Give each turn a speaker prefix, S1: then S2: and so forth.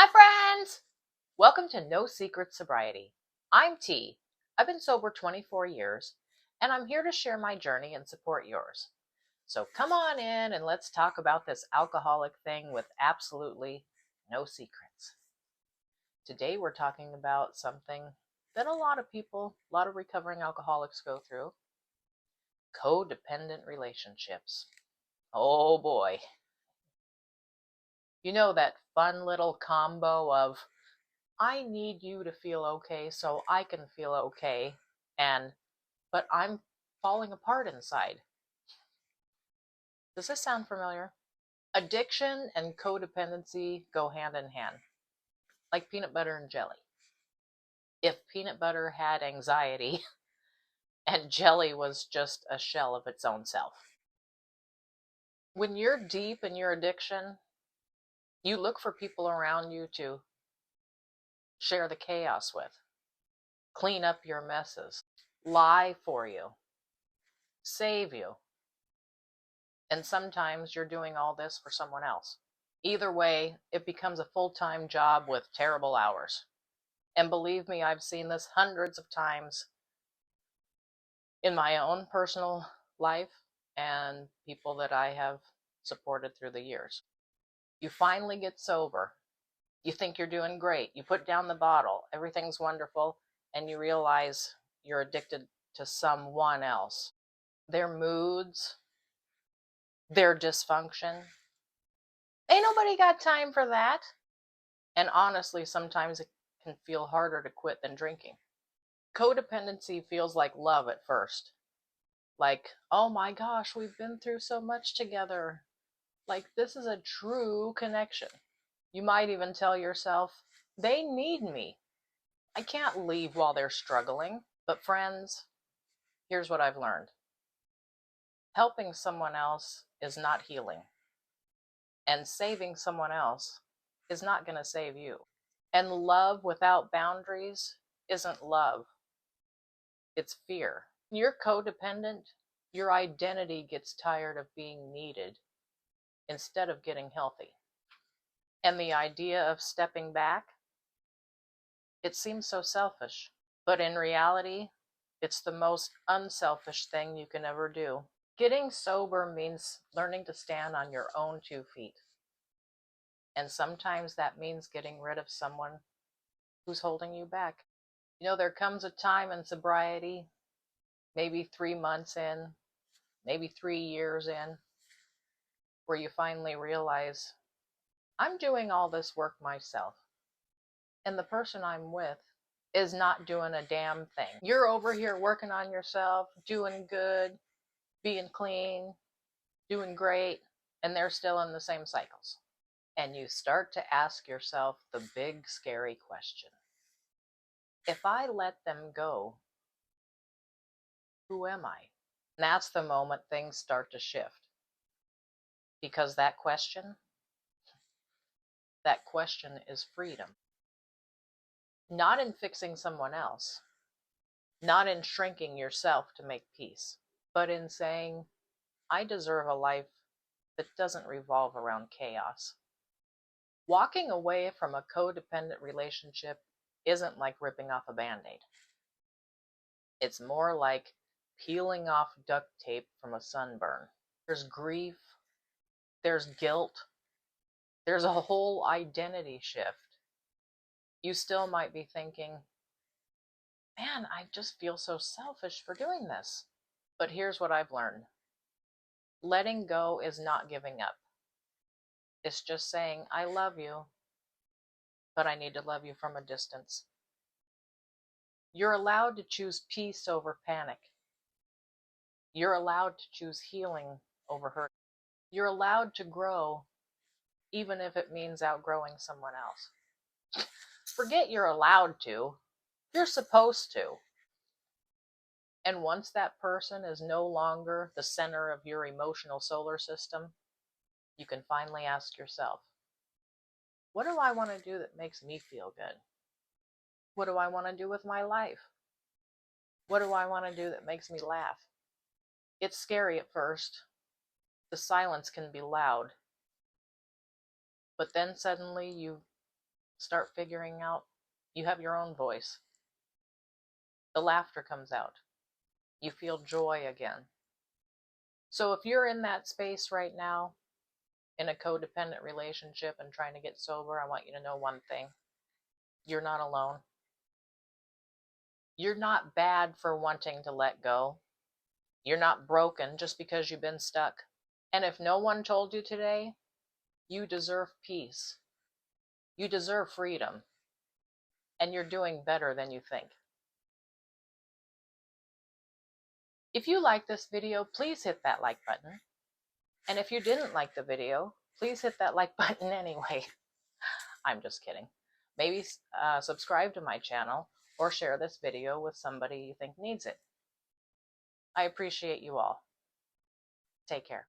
S1: Hi, friends! Welcome to No Secret Sobriety. I'm T. I've been sober 24 years, and I'm here to share my journey and support yours. So come on in and let's talk about this alcoholic thing with absolutely no secrets. Today we're talking about something that a lot of people, a lot of recovering alcoholics go through: codependent relationships. Oh boy. You know that fun little combo of I need you to feel okay so I can feel okay, but I'm falling apart inside. Does this sound familiar? Addiction and codependency go hand in hand, like peanut butter and jelly. If peanut butter had anxiety and jelly was just a shell of its own self. When you're deep in your addiction, you look for people around you to share the chaos with, clean up your messes, lie for you, save you. And sometimes you're doing all this for someone else. Either way, it becomes a full-time job with terrible hours. And believe me, I've seen this hundreds of times in my own personal life and people that I have supported through the years. You finally get sober. You think you're doing great. You put down the bottle. Everything's wonderful. And you realize you're addicted to someone else. Their moods, their dysfunction. Ain't nobody got time for that. And honestly, sometimes it can feel harder to quit than drinking. Codependency feels like love at first. Like, oh my gosh, we've been through so much together. Like, this is a true connection. You might even tell yourself, they need me. I can't leave while they're struggling. But friends, here's what I've learned. Helping someone else is not healing. And saving someone else is not going to save you. And love without boundaries isn't love. It's fear. When you're codependent, your identity gets tired of being needed instead of getting healthy. And the idea of stepping back, it seems so selfish. But in reality, it's the most unselfish thing you can ever do. Getting sober means learning to stand on your own 2 feet. And sometimes that means getting rid of someone who's holding you back. You know, there comes a time in sobriety, maybe 3 months in, maybe 3 years in, where you finally realize, I'm doing all this work myself. And the person I'm with is not doing a damn thing. You're over here working on yourself, doing good, being clean, doing great, and they're still in the same cycles. And you start to ask yourself the big, scary question. If I let them go, who am I? And that's the moment things start to shift. Because that question is freedom. Not in fixing someone else, not in shrinking yourself to make peace, but in saying, I deserve a life that doesn't revolve around chaos. Walking away from a codependent relationship isn't like ripping off a Band-Aid. It's more like peeling off duct tape from a sunburn. There's grief, there's guilt, there's a whole identity shift. You still might be thinking, man, I just feel so selfish for doing this. But here's what I've learned. Letting go is not giving up. It's just saying, I love you, but I need to love you from a distance. You're allowed to choose peace over panic. You're allowed to choose healing over hurt. You're allowed to grow, even if it means outgrowing someone else. Forget you're allowed to. You're supposed to. And once that person is no longer the center of your emotional solar system, you can finally ask yourself, what do I want to do that makes me feel good? What do I want to do with my life? What do I want to do that makes me laugh? It's scary at first. The silence can be loud. But then suddenly you start figuring out you have your own voice. The laughter comes out. You feel joy again. So if you're in that space right now, in a codependent relationship and trying to get sober, I want you to know one thing. You're not alone. You're not bad for wanting to let go. You're not broken just because you've been stuck. And if no one told you today, you deserve peace. You deserve freedom. And you're doing better than you think. If you like this video, please hit that like button. And if you didn't like the video, please hit that like button anyway. I'm just kidding. Maybe subscribe to my channel or share this video with somebody you think needs it. I appreciate you all. Take care.